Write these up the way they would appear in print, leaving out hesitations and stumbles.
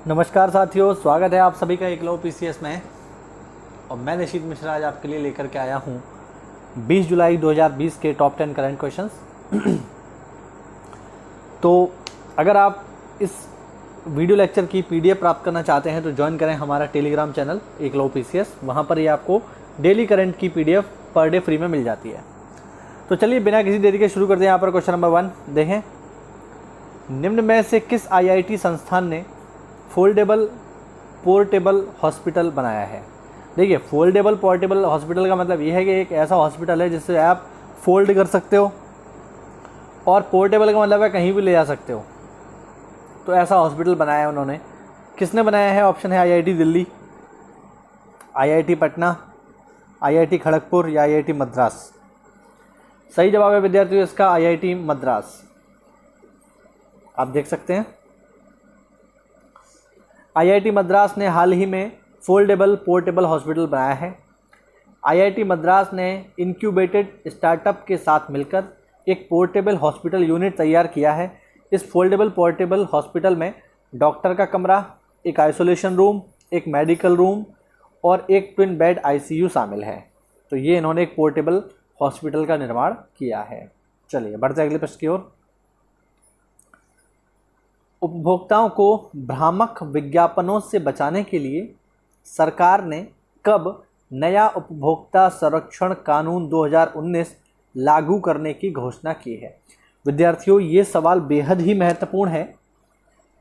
नमस्कार साथियों, स्वागत है आप सभी का एकलव्य पीसीएस में। और मैं निशित मिश्रा आज आपके लिए लेकर के आया हूँ 20 जुलाई 2020 के टॉप 10 करंट क्वेश्चंस। तो अगर आप इस वीडियो लेक्चर की पीडीएफ प्राप्त करना चाहते हैं तो ज्वाइन करें हमारा टेलीग्राम चैनल एकलव्य पीसीएस। वहाँ पर ये आपको डेली करंट की पीडीएफ पर डे फ्री में मिल जाती है। तो चलिए बिना किसी देरी के शुरू करते हैं। यहाँ पर क्वेश्चन नंबर 1 देखें, निम्न में से किस आईआईटी संस्थान ने फोल्डेबल पोर्टेबल हॉस्पिटल बनाया है। देखिए, फोल्डेबल पोर्टेबल हॉस्पिटल का मतलब ये है कि एक ऐसा हॉस्पिटल है जिससे आप फोल्ड कर सकते हो, और पोर्टेबल का मतलब है कहीं भी ले जा सकते हो। तो ऐसा हॉस्पिटल बनाया है उन्होंने। किसने बनाया है? ऑप्शन है IIT Delhi, IIT Patna, IIT Kharagpur या आईआईटी मद्रास। सही जवाब है विद्यार्थियों इसका आईआईटी मद्रास। आप देख सकते हैं आईआईटी मद्रास ने हाल ही में फोल्डेबल पोर्टेबल हॉस्पिटल बनाया है। आईआईटी मद्रास ने इंक्यूबेटेड स्टार्टअप के साथ मिलकर एक पोर्टेबल हॉस्पिटल यूनिट तैयार किया है। इस फोल्डेबल पोर्टेबल हॉस्पिटल में डॉक्टर का कमरा, एक आइसोलेशन रूम, एक मेडिकल रूम और एक ट्विन बेड आईसीयू शामिल है। तो ये इन्होंने एक पोर्टेबल हॉस्पिटल का निर्माण किया है। चलिए बढ़ते अगले प्रश्न की ओर। उपभोक्ताओं को भ्रामक विज्ञापनों से बचाने के लिए सरकार ने कब नया उपभोक्ता संरक्षण कानून 2019 लागू करने की घोषणा की है? विद्यार्थियों, ये सवाल बेहद ही महत्वपूर्ण है,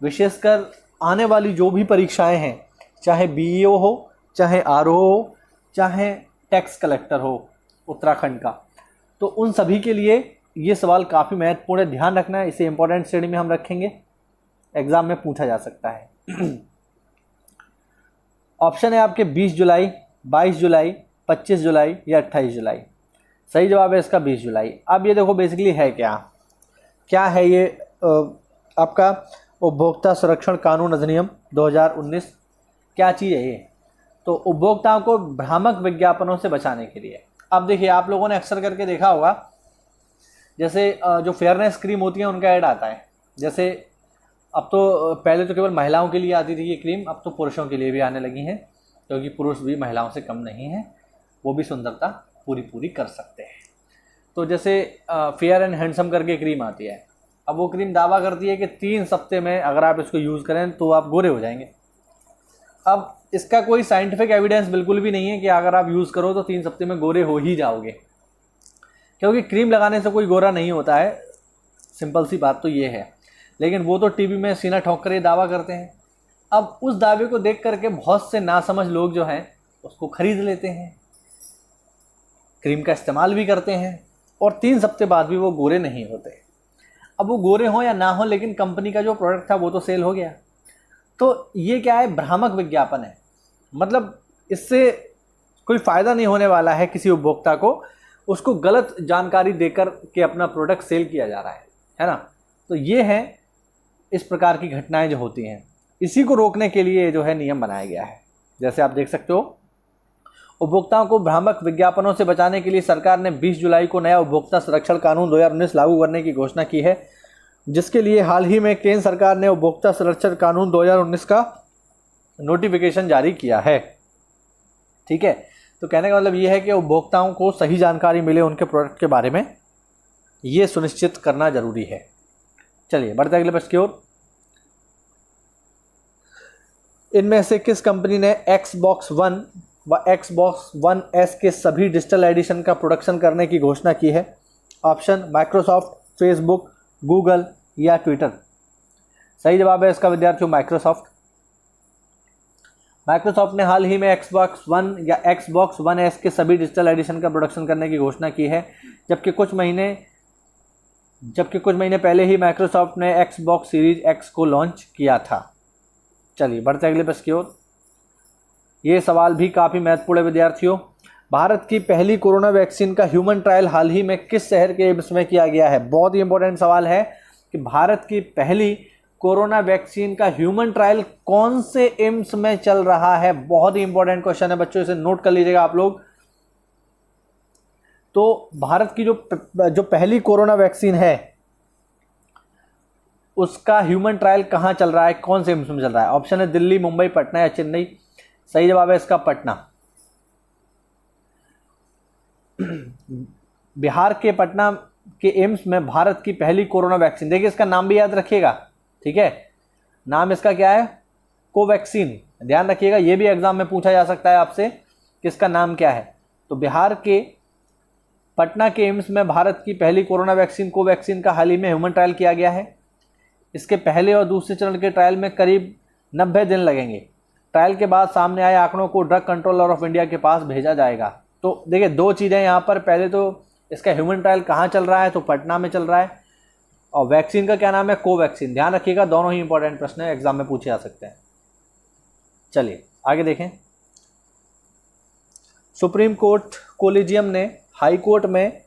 विशेषकर आने वाली जो भी परीक्षाएं हैं, चाहे बीईओ हो, चाहे आरओ हो, चाहे टैक्स कलेक्टर हो उत्तराखंड का, तो उन सभी के लिए ये सवाल काफ़ी महत्वपूर्ण है। ध्यान रखना है, इसे इंपॉर्टेंट श्रेणी में हम रखेंगे, एग्जाम में पूछा जा सकता है। ऑप्शन है आपके 20 जुलाई, 22 जुलाई, 25 जुलाई या 28 जुलाई। सही जवाब है इसका 20 जुलाई। अब ये देखो बेसिकली है क्या है ये आपका उपभोक्ता संरक्षण कानून अधिनियम 2019। क्या चीज़ है ये? तो उपभोक्ताओं को भ्रामक विज्ञापनों से बचाने के लिए। अब देखिए, आप लोगों ने अक्सर करके देखा होगा, जैसे जो फेयरनेस क्रीम होती है उनका ऐड आता है। जैसे अब तो पहले तो केवल महिलाओं के लिए आती थी ये क्रीम, अब तो पुरुषों के लिए भी आने लगी हैं, क्योंकि पुरुष भी महिलाओं से कम नहीं हैं, वो भी सुंदरता पूरी कर सकते हैं। तो जैसे फेयर एंड हैंडसम करके क्रीम आती है। अब वो क्रीम दावा करती है कि 3 हफ्ते में अगर आप इसको यूज़ करें तो आप गोरे हो जाएंगे। अब इसका कोई साइंटिफिक एविडेंस बिल्कुल भी नहीं है कि अगर आप यूज़ करो तो 3 हफ्ते में गोरे हो ही जाओगे, क्योंकि क्रीम लगाने से कोई गोरा नहीं होता है। सिंपल सी बात तो ये है। लेकिन वो तो टीवी में सीना ठोक कर ये दावा करते हैं। अब उस दावे को देख करके बहुत से नासमझ लोग जो हैं उसको खरीद लेते हैं, क्रीम का इस्तेमाल भी करते हैं, और 3 हफ्ते बाद भी वो गोरे नहीं होते। अब वो गोरे हों या ना हो, लेकिन कंपनी का जो प्रोडक्ट था वो तो सेल हो गया। तो ये क्या है? भ्रामक विज्ञापन है। मतलब इससे कोई फ़ायदा नहीं होने वाला है किसी उपभोक्ता को, उसको गलत जानकारी देकर के अपना प्रोडक्ट सेल किया जा रहा है ना। तो ये है इस प्रकार की घटनाएं जो होती हैं, इसी को रोकने के लिए जो है नियम बनाया गया है। जैसे आप देख सकते हो, उपभोक्ताओं को भ्रामक विज्ञापनों से बचाने के लिए सरकार ने 20 जुलाई को नया उपभोक्ता संरक्षण कानून 2019 लागू करने की घोषणा की है, जिसके लिए हाल ही में केंद्र सरकार ने उपभोक्ता संरक्षण कानून 2019 का नोटिफिकेशन जारी किया है। ठीक है, तो कहने का मतलब ये है कि उपभोक्ताओं को सही जानकारी मिले उनके प्रोडक्ट के बारे में, ये सुनिश्चित करना जरूरी है। चलिए बढ़ते अगले प्रश्न की ओर। इनमें से किस कंपनी ने Xbox One व Xbox One S के सभी डिजिटल एडिशन का प्रोडक्शन करने की घोषणा की है? ऑप्शन माइक्रोसॉफ्ट, फेसबुक, गूगल या ट्विटर। सही जवाब है इसका विद्यार्थियों माइक्रोसॉफ्ट। माइक्रोसॉफ्ट ने हाल ही में Xbox One या Xbox One S के सभी डिजिटल एडिशन का प्रोडक्शन करने की घोषणा की है, जबकि कुछ महीने पहले ही माइक्रोसॉफ्ट ने Xbox सीरीज X को लॉन्च किया था। चलिए बढ़ते अगले प्रश्न की ओर। ये सवाल भी काफ़ी महत्वपूर्ण है विद्यार्थियों। भारत की पहली कोरोना वैक्सीन का ह्यूमन ट्रायल हाल ही में किस शहर के एम्स में किया गया है? बहुत ही इंपॉर्टेंट सवाल है कि भारत की पहली कोरोना वैक्सीन का ह्यूमन ट्रायल कौन से एम्स में चल रहा है? बहुत ही इंपॉर्टेंट क्वेश्चन है बच्चों, इसे नोट कर लीजिएगा आप लोग। तो भारत की जो पहली कोरोना वैक्सीन है उसका ह्यूमन ट्रायल कहाँ चल रहा है, कौन से एम्स में चल रहा है? ऑप्शन है दिल्ली, मुंबई, पटना या चेन्नई। सही जवाब है इसका पटना। बिहार के पटना के एम्स में भारत की पहली कोरोना वैक्सीन, देखिए इसका नाम भी याद रखिएगा, ठीक है, नाम इसका क्या है? कोवैक्सीन। ध्यान रखिएगा, ये भी एग्जाम में पूछा जा सकता है आपसे कि इसका नाम क्या है। तो बिहार के पटना के एम्स में भारत की पहली कोरोना वैक्सीन कोवैक्सीन का हाल ही में ह्यूमन ट्रायल किया गया है। इसके पहले और दूसरे चरण के ट्रायल में करीब 90 दिन लगेंगे। ट्रायल के बाद सामने आए आंकड़ों को ड्रग कंट्रोलर ऑफ इंडिया के पास भेजा जाएगा। तो देखिए दो चीज़ें यहाँ पर, पहले तो इसका ह्यूमन ट्रायल कहाँ चल रहा है, तो पटना में चल रहा है, और वैक्सीन का क्या नाम है? कोवैक्सीन। ध्यान रखिएगा, दोनों ही इंपॉर्टेंट प्रश्न है, एग्जाम में पूछे जा सकते हैं। चलिए आगे देखें। सुप्रीम कोर्ट कोलिजियम ने हाई कोर्ट में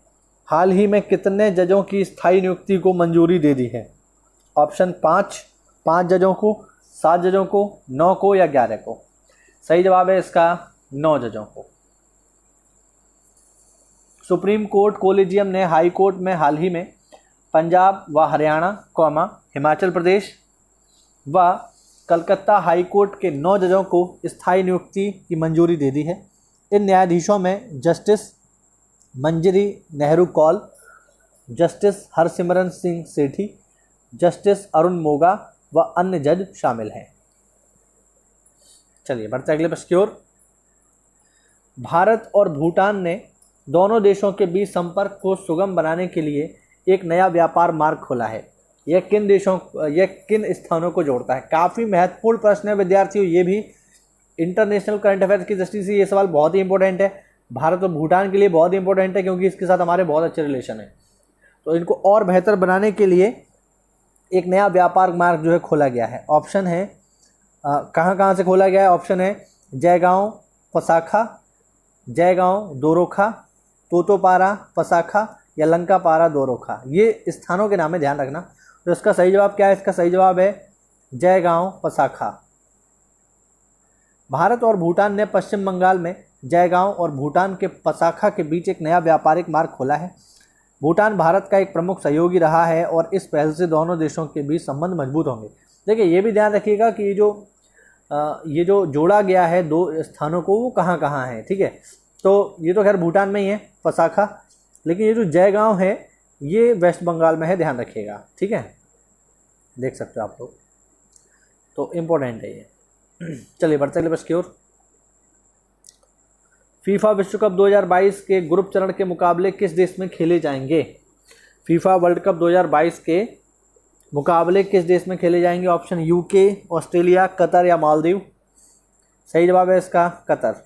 हाल ही में कितने जजों की स्थायी नियुक्ति को मंजूरी दे दी है? ऑप्शन 5 जजों को, 7 जजों को, 9 को या 11 को। सही जवाब है इसका 9 जजों को। सुप्रीम कोर्ट कोलिजियम ने हाई कोर्ट में हाल ही में पंजाब व हरियाणा, हिमाचल प्रदेश व कलकत्ता हाई कोर्ट के 9 जजों को स्थायी नियुक्ति की मंजूरी दे दी है। इन न्यायाधीशों में जस्टिस मंजरी नेहरू कौल, जस्टिस हरसिमरन सिंह सेठी, जस्टिस अरुण मोगा व अन्य जज शामिल हैं। चलिए बढ़ते अगले प्रश्न की ओर। भारत और भूटान ने दोनों देशों के बीच संपर्क को सुगम बनाने के लिए एक नया व्यापार मार्ग खोला है। यह किन स्थानों को जोड़ता है? काफ़ी महत्वपूर्ण प्रश्न है विद्यार्थियों, ये भी इंटरनेशनल करंट अफेयर्स की दृष्टि से ये सवाल बहुत ही इंपॉर्टेंट है। भारत और भूटान के लिए बहुत ही इंपॉर्टेंट है क्योंकि इसके साथ हमारे बहुत अच्छे रिलेशन है। तो इनको और बेहतर बनाने के लिए एक नया व्यापार मार्ग जो है खोला गया है। ऑप्शन है कहाँ से खोला गया है? ऑप्शन है जयगांव पसाखा, जयगांव दोरोखा, तोतोपारा पसाखा या लंकापारा दोरोखा। ये स्थानों के नाम है, ध्यान रखना। तो इसका सही जवाब क्या है? इसका सही जवाब है जयगांव पसाखा। भारत और भूटान ने पश्चिम बंगाल में जयगांव और भूटान के पसाखा के बीच एक नया व्यापारिक मार्ग खोला है। भूटान भारत का एक प्रमुख सहयोगी रहा है और इस पहल से दोनों देशों के बीच संबंध मजबूत होंगे। देखिए ये भी ध्यान रखिएगा कि ये जो जोड़ा गया है दो स्थानों को, वो कहाँ कहाँ है, ठीक है। तो ये तो खैर भूटान में ही है पसाखा, लेकिन ये जो जयगांव है ये वेस्ट बंगाल में है, ध्यान रखिएगा, ठीक है, देख सकते हो आप लोग, तो इम्पोर्टेंट है ये। चलिए बढ़ते अगले प्रश्न की ओर। फीफा विश्व कप 2022 के ग्रुप चरण के मुकाबले किस देश में खेले जाएंगे? फीफा वर्ल्ड कप 2022 के मुकाबले किस देश में खेले जाएंगे? ऑप्शन यूके, ऑस्ट्रेलिया, कतर या मालदीव। सही जवाब है इसका कतर।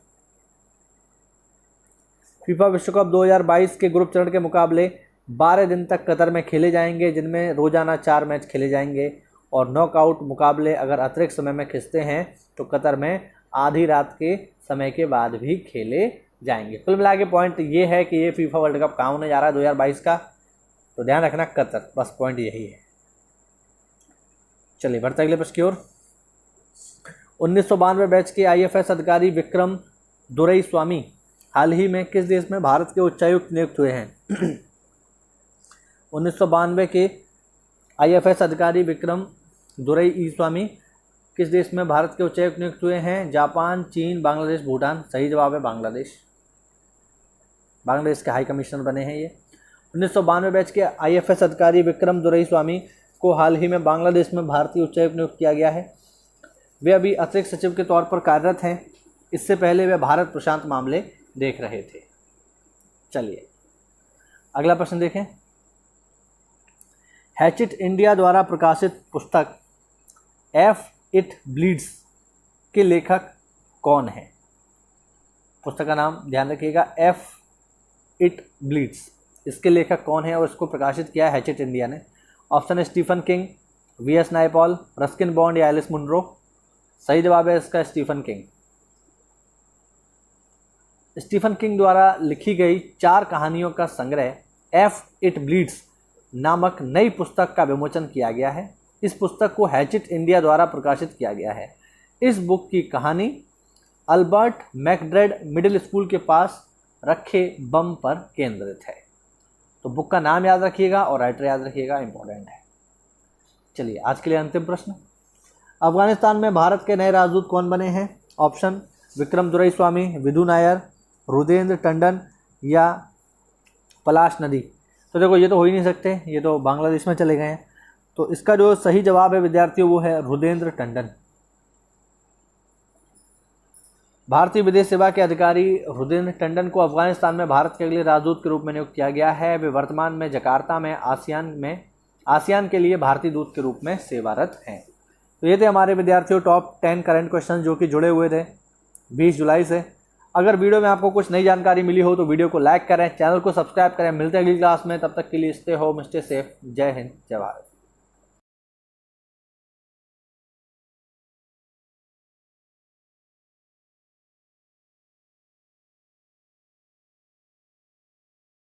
फीफा विश्व कप 2022 के ग्रुप चरण के मुकाबले 12 दिन तक कतर में खेले जाएंगे, जिनमें रोजाना 4 मैच खेले जाएंगे और नॉकआउट मुकाबले अगर अतिरिक्त समय में खिंचते हैं तो कतर में आधी रात के समय के बाद भी खेले जाएंगे। कुल मिला के पॉइंट ये है कि ये फीफा वर्ल्ड कप कहाँ होने जा रहा है 2022 का, तो ध्यान रखना कतर, बस पॉइंट यही है। चलिए बढ़ते अगले प्रश्न की ओर। 1992 बैच के IFS अधिकारी विक्रम दुरईस्वामी हाल ही में किस देश में भारत के उच्चायुक्त नियुक्त हुए हैं? 1992 के IFS अधिकारी विक्रम दुरईस्वामी किस देश में भारत के उच्चायुक्त नियुक्त हुए हैं? जापान, चीन, बांग्लादेश, भूटान। सही जवाब है बांग्लादेश। बांग्लादेश के हाई कमिश्नर बने हैं ये। 1992 बैच के IFS अधिकारी विक्रम दुरईस्वामी को हाल ही में बांग्लादेश में भारतीय उच्चायुक्त नियुक्त किया गया है। वे अभी अतिरिक्त सचिव के तौर पर कार्यरत हैं। इससे पहले वे भारत प्रशांत मामले देख रहे थे। चलिए अगला प्रश्न देखें। हैचिट इंडिया द्वारा प्रकाशित पुस्तक एफ इट ब्लीड्स के लेखक कौन है? पुस्तक का नाम ध्यान रखिएगा, एफ इट ब्लीड्स। इसके लेखक कौन है और इसको प्रकाशित किया है हैचिट इंडिया ने? ऑप्शन है Stephen King, VS Naipaul, Ruskin Bond या एलिस मुनरो। सही जवाब है इसका स्टीफन किंग। स्टीफन किंग द्वारा लिखी गई 4 कहानियों का संग्रह एफ इट ब्लीड्स नामक नई पुस्तक का विमोचन किया गया है। इस पुस्तक को हैचिट इंडिया द्वारा प्रकाशित किया गया है। इस बुक की कहानी अल्बर्ट मैकडर्ड मिडिल स्कूल के पास रखे बम पर केंद्रित है। तो बुक का नाम याद रखिएगा और राइटर याद रखिएगा, इंपॉर्टेंट है। चलिए आज के लिए अंतिम प्रश्न, अफगानिस्तान में भारत के नए राजदूत कौन बने हैं? ऑप्शन विक्रम दुरईस्वामी, विधु नायर, रुदेंद्र टंडन या पलाश नदी। तो देखो ये तो हो ही नहीं सकते, ये तो बांग्लादेश में चले गए हैं। तो इसका जो सही जवाब है विद्यार्थियों वो है रुदेंद्र टंडन। भारतीय विदेश सेवा के अधिकारी रुदेंद्र टंडन को अफगानिस्तान में भारत के अगले राजदूत के रूप में नियुक्त किया गया है। वे वर्तमान में जकार्ता में आसियान के लिए भारतीय दूत के रूप में सेवारत हैं। तो ये थे हमारे विद्यार्थियों टॉप 10 करंट क्वेश्चन जो कि जुड़े हुए थे 20 जुलाई से। अगर वीडियो में आपको कुछ नई जानकारी मिली हो तो वीडियो को लाइक करें, चैनल को सब्सक्राइब करें। मिलते हैं अगली क्लास में, तब तक के लिए स्टे होम स्टे सेफ। जय हिंद, जय भारत।